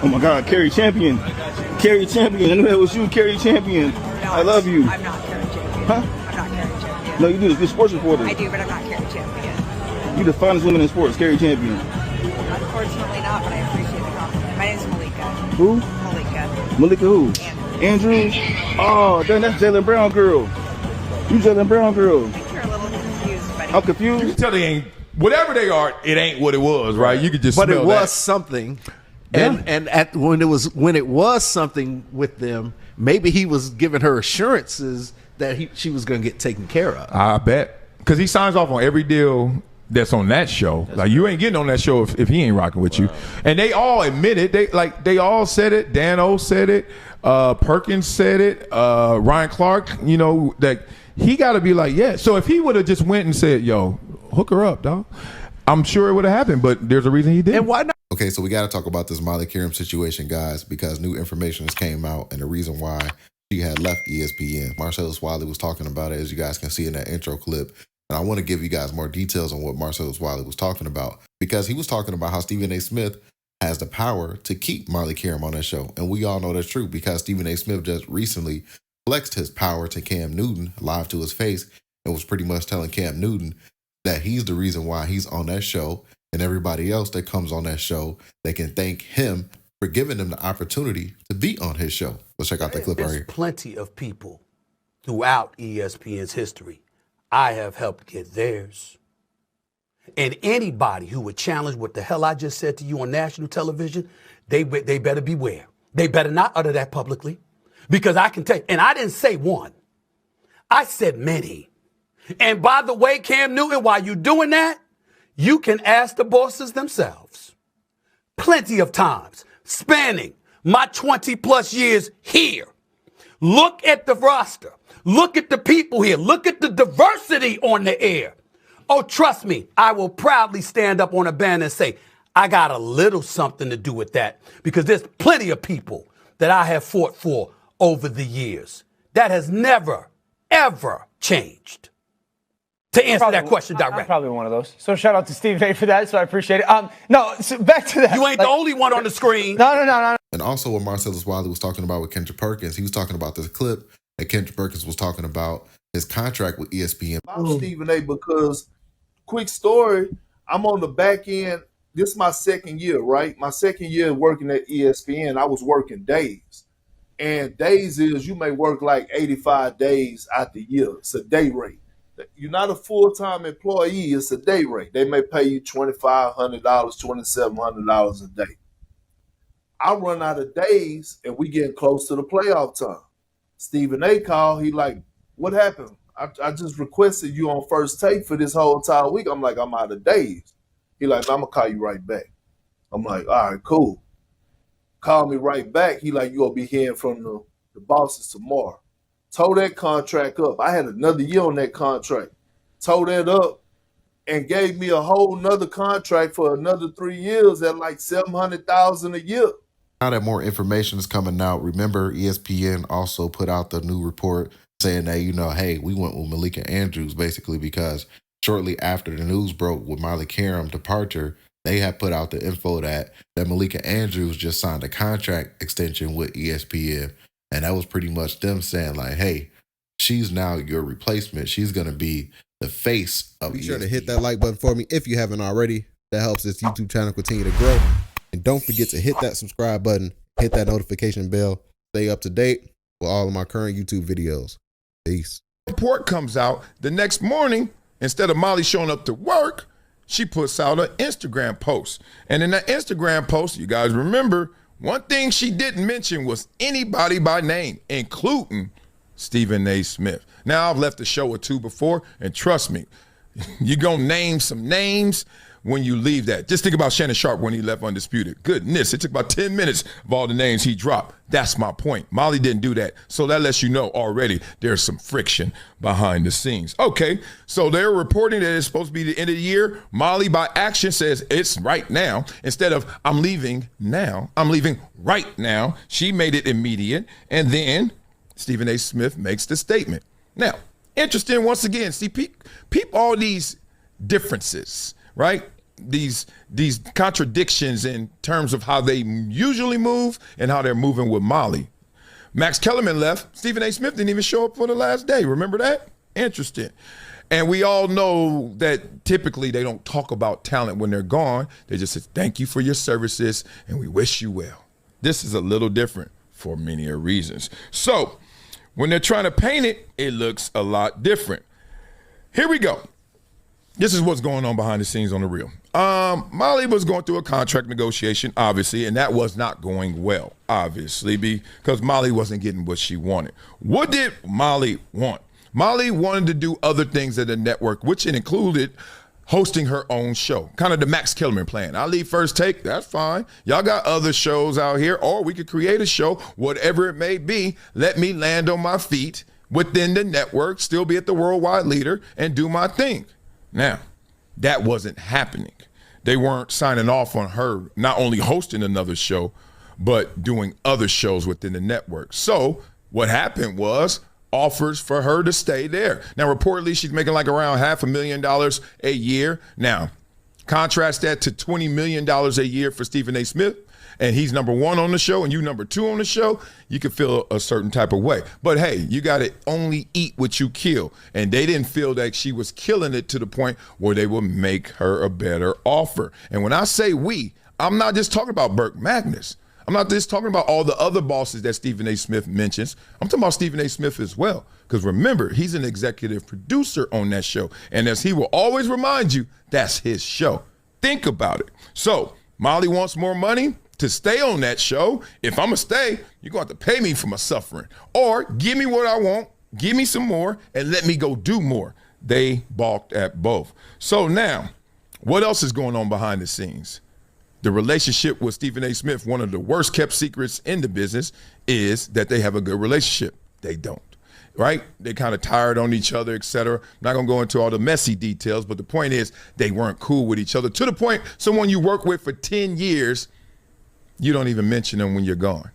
Oh my God, Carrie Champion. Carrie Champion. I knew that was you, Carrie Champion. No, I love you. I'm not Qerim Champion. Huh? I'm not Qerim Champion. No, you do. You're a sports reporter. I do, but I'm not Qerim Champion. You're the finest woman in sports, Carrie Champion. Unfortunately not, but I appreciate the compliment. My name's Malika. Who? Malika. Malika who? Andrew? Oh, then that's Jaylen Brown girl. You Jaylen Brown girl. I think you're a little confused, buddy. I'm confused. You can tell they ain't, whatever they are, it ain't what it was, right? You could just But smell it was that. something. Yeah. And when it was something with them, maybe he was giving her assurances that she was going to get taken care of. I bet. Because he signs off on every deal that's on that show. Like, you ain't getting on that show if he ain't rocking with you. And they all admit it. They all said it. Dan O said it. Perkins said it. Ryan Clark, that he got to be like, yeah. So if he would have just went and said, yo, hook her up, dog, I'm sure it would have happened, but there's a reason he didn't. And why not? Okay, so we got to talk about this Molly Qerim situation, guys, because new information has came out and the reason why she had left ESPN. Marcellus Wiley was talking about it, as you guys can see in that intro clip. And I want to give you guys more details on what Marcellus Wiley was talking about, because he was talking about how Stephen A. Smith has the power to keep Molly Qerim on that show. And we all know that's true because Stephen A. Smith just recently flexed his power to Cam Newton live to his face and was pretty much telling Cam Newton that he's the reason why he's on that show, and everybody else that comes on that show, they can thank him for giving them the opportunity to be on his show. Let's check out that clip right There's here. plenty of people throughout ESPN's history I have helped get theirs. And anybody who would challenge what the hell I just said to you on national television, they better beware. They better not utter that publicly, because I can tell you, and I didn't say one, I said many. And by the way, Cam Newton, while you're doing that, you can ask the bosses themselves. Plenty of times, spanning my 20 plus years here. Look at the roster. Look at the people here. Look at the diversity on the air. Oh, trust me, I will proudly stand up on a banner and say, I got a little something to do with that, because there's plenty of people that I have fought for over the years. That has never, ever changed. To answer that question directly. I'm probably one of those. So shout out to Stephen A. for that, so I appreciate it. No, so back to that. You ain't the only one on the screen. No. And also what Marcellus Wiley was talking about with Kendra Perkins, he was talking about this clip that Kendra Perkins was talking about his contract with ESPN. I'm Stephen A. because, quick story, I'm on the back end. This is my second year, right? My second year working at ESPN, I was working days. And days is you may work like 85 days out the year. It's a day rate. You're not a full-time employee. It's a day rate. They may pay you $2,500, $2,700 a day. I run out of days, and we getting close to the playoff time. Stephen A. called. He like, what happened? I just requested you on First Take for this whole entire week. I'm like, I'm out of days. He like, I'm going to call you right back. I'm like, all right, cool. Call me right back. He like, you going to be hearing from the bosses tomorrow. Tore that contract up. I had another year on that contract. Tore that up and gave me a whole nother contract for another 3 years at like $700,000 a year. Now that more information is coming out, remember ESPN also put out the new report saying that, hey, we went with Malika Andrews basically because shortly after the news broke with Molly Qerim departure, they had put out the info that Malika Andrews just signed a contract extension with ESPN. And that was pretty much them saying like, hey, she's now your replacement. She's going to be the face of ESPN. Be sure to hit that like button for me if you haven't already. That helps this YouTube channel continue to grow. And don't forget to hit that subscribe button, hit that notification bell, stay up to date with all of my current YouTube videos. Peace. Report comes out the next morning, instead of Molly showing up to work, she puts out an Instagram post. And in that Instagram post, you guys remember, one thing she didn't mention was anybody by name, including Stephen A. Smith. Now, I've left a show or two before, and trust me, you're going to name some names when you leave that. Just think about Shannon Sharp when he left Undisputed. Goodness, it took about 10 minutes of all the names he dropped. That's my point. Molly didn't do that. So that lets you know already there's some friction behind the scenes. Okay, so they're reporting that it's supposed to be the end of the year. Molly, by action, says it's right now. Instead of I'm leaving now, I'm leaving right now. She made it immediate. And then Stephen A. Smith makes the statement. Now, interesting once again, see, peep all these differences, right? these contradictions in terms of how they usually move and how they're moving with Molly. Max Kellerman left. Stephen A. Smith didn't even show up for the last day. Remember that? Interesting. And we all know that typically they don't talk about talent when they're gone. They just say, thank you for your services, and we wish you well. This is a little different for many reasons. So when they're trying to paint it, it looks a lot different. Here we go. This is what's going on behind the scenes on the real. Molly was going through a contract negotiation, obviously, and that was not going well, obviously, because Molly wasn't getting what she wanted. What did Molly want? Molly wanted to do other things at the network, which included hosting her own show, kind of the Max Kellerman plan. I leave First Take, that's fine. Y'all got other shows out here, or we could create a show, whatever it may be. Let me land on my feet within the network, still be at the worldwide leader, and do my thing. Now, that wasn't happening. They weren't signing off on her not only hosting another show, but doing other shows within the network. So what happened was offers for her to stay there. Now, reportedly, she's making like around $500,000 a year. Now, contrast that to $20 million a year for Stephen A. Smith, and he's number one on the show and you number two on the show, you could feel a certain type of way. But hey, you got to only eat what you kill. And they didn't feel that she was killing it to the point where they would make her a better offer. And when I say we, I'm not just talking about Burke Magnus. I'm not just talking about all the other bosses that Stephen A. Smith mentions. I'm talking about Stephen A. Smith as well. Because remember, he's an executive producer on that show. And as he will always remind you, that's his show. Think about it. So Molly wants more money to stay on that show. If I'm going to stay, you're going to have to pay me for my suffering. Or give me what I want, give me some more, and let me go do more. They balked at both. So now, what else is going on behind the scenes? The relationship with Stephen A. Smith, one of the worst kept secrets in the business, is that they have a good relationship. They don't, right? They kind of tired on each other, et cetera. I'm not going to go into all the messy details, but the point is they weren't cool with each other to the point someone you work with for 10 years, you don't even mention them when you're gone.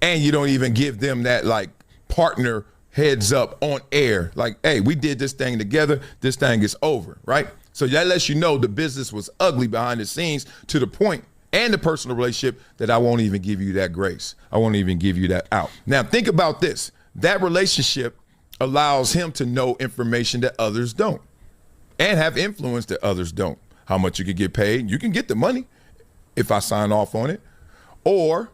And you don't even give them that like partner heads up on air. Like, hey, we did this thing together. This thing is over, right? So that lets you know the business was ugly behind the scenes to the point, and the personal relationship, that I won't even give you that grace. I won't even give you that out. Now think about this. That relationship allows him to know information that others don't, and have influence that others don't. How much you can get paid. You can get the money if I sign off on it, or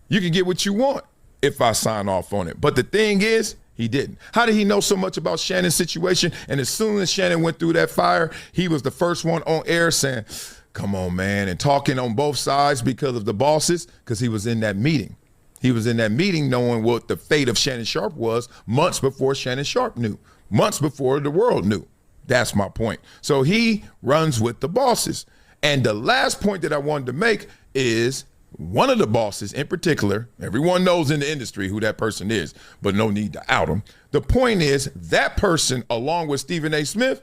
you can get what you want if I sign off on it. But the thing is, he didn't. How did he know so much about Shannon's situation? And as soon as Shannon went through that fire, he was the first one on air saying, come on, man, and talking on both sides because of the bosses, because he was in that meeting. He was in that meeting knowing what the fate of Shannon Sharpe was months before Shannon Sharpe knew, months before the world knew. That's my point. So he runs with the bosses. And the last point that I wanted to make is one of the bosses in particular, everyone knows in the industry who that person is, but no need to out him. The point is that person, along with Stephen A. Smith,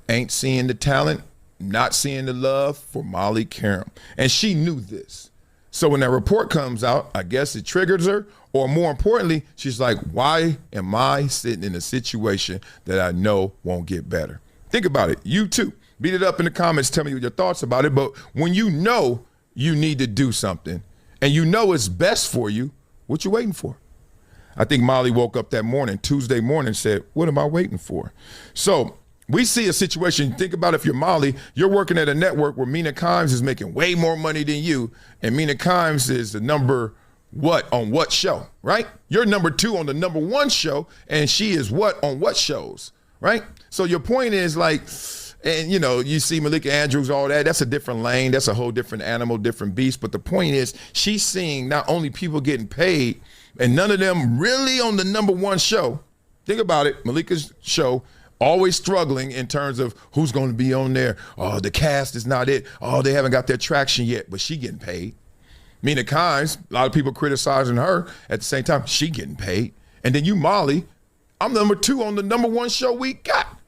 ain't seeing the talent, not seeing the love for Molly Qerim. And she knew this. So when that report comes out, I guess it triggers her, or more importantly, she's like, why am I sitting in a situation that I know won't get better? Think about it. You too. Beat it up in the comments. Tell me your thoughts about it. But when you know you need to do something and you know it's best for you, what you waiting for? I think Molly woke up that morning, Tuesday morning, said, what am I waiting for? So we see a situation. Think about if you're Molly, you're working at a network where Mina Kimes is making way more money than you, and Mina Kimes is the number what on what show, right? You're number 2 on the number 1 show, and she is what on what shows, right? So your point is like, and you know, you see Malika Andrews, all that, that's a different lane, that's a whole different animal, different beast. But the point is, she's seeing not only people getting paid, and none of them really on the number 1 show. Think about it, Malika's show, always struggling in terms of who's going to be on there. Oh, the cast is not it. Oh, they haven't got their traction yet, but she getting paid. Mina Kimes, a lot of people criticizing her. At the same time, she getting paid. And then you, Molly, I'm number 2 on the number 1 show we got,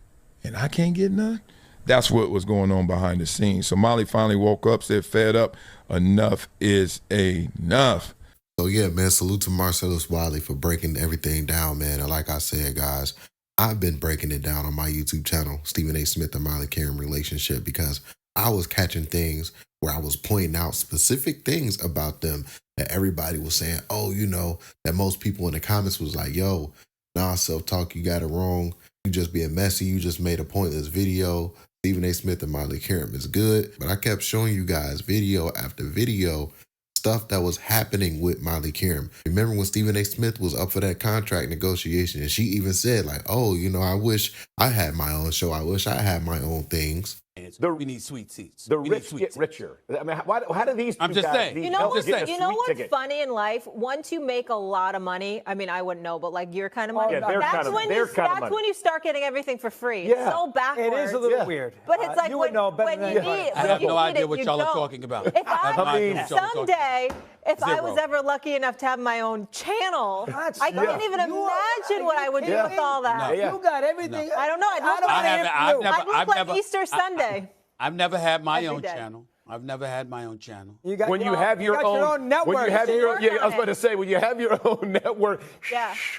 and I can't get none. That's what was going on behind the scenes. So Molly finally woke up, said, fed up, enough is enough. So yeah, man, salute to Marcellus Wiley for breaking everything down, man. And like I said, guys, I've been breaking it down on my YouTube channel, Stephen A. Smith and Miley Qerim relationship, because I was catching things where I was pointing out specific things about them that everybody was saying, oh, you know, that most people in the comments was like, yo, nah, self-talk, you got it wrong. You just being messy. You just made a pointless video. Stephen A. Smith and Miley Qerim is good. But I kept showing you guys video after video, stuff that was happening with Miley Qerim. Remember when Stephen A. Smith was up for that contract negotiation, and she even said like, oh, you know, I wish I had my own show. I wish I had my own things. We need sweet seats. The rich get richer. I mean, how do these? I'm just saying. You know what's funny in life? Once you make a lot of money, I mean, I wouldn't know, but like your kind of money, that's when you start getting everything for free. Yeah. It's so backwards. It is a little weird. But it's like you would know better than I have no idea what y'all are talking about. If I was ever lucky enough to have my own channel, I can't even imagine what I would do with all that. You got everything. I don't know. I'd look like Easter Sunday. I've never had my own channel. I've never had my own channel. When you have your own network. When you have I was about to say, when you have your own network,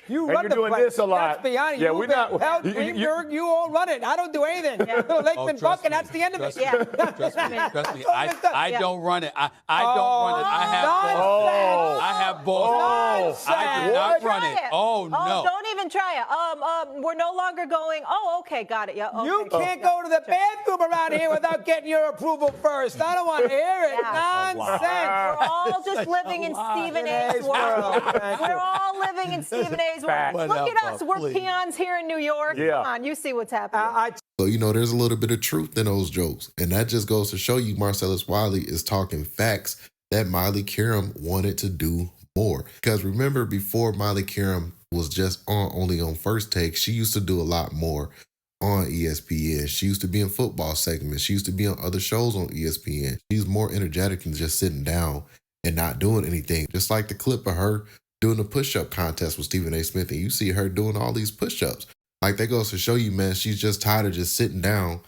you run the doing this a lot. Let's be honest. Yeah, we're not. You all run it. I don't do anything. Lakeman Buck, and that's the end of it. Trust me. I don't run it. I don't run it. I have both. I do not run it. Oh, no. Don't even try it. We're no longer going, okay, got it. Yeah. Okay. You can't go to the bathroom around here without getting your approval first. I don't want to hear it. Nonsense. We're all just living in Stephen A's world. We're all living in Stephen A's world. Look at us. We're peons here in New York. Come on, you see what's happening. So, you know, there's a little bit of truth in those jokes. And that just goes to show you Marcellus Wiley is talking facts that Miley Qerim wanted to do more. Because remember, before Miley Qerim was just only on First Take, she used to do a lot more on ESPN. She used to be in football segments. She used to be on other shows on ESPN. She's more energetic than just sitting down and not doing anything. Just like the clip of her doing the push-up contest with Stephen A. Smith, and you see her doing all these push-ups. Like, that goes to show you, man, she's just tired of just sitting down,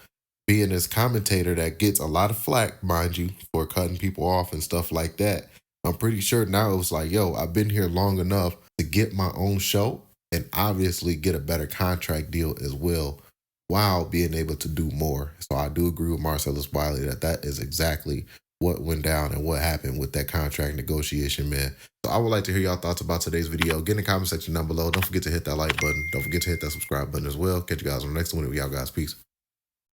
being this commentator that gets a lot of flack, mind you, for cutting people off and stuff like that. I'm pretty sure now it's like, yo, I've been here long enough to get my own show and obviously get a better contract deal as well, while being able to do more. So I do agree with Marcellus Wiley that is exactly what went down and what happened with that contract negotiation, man. So I would like to hear y'all thoughts about today's video. Get in the comment section down below. Don't forget to hit that like button. Don't forget to hit that subscribe button as well. Catch you guys on the next one. Y'all guys, peace.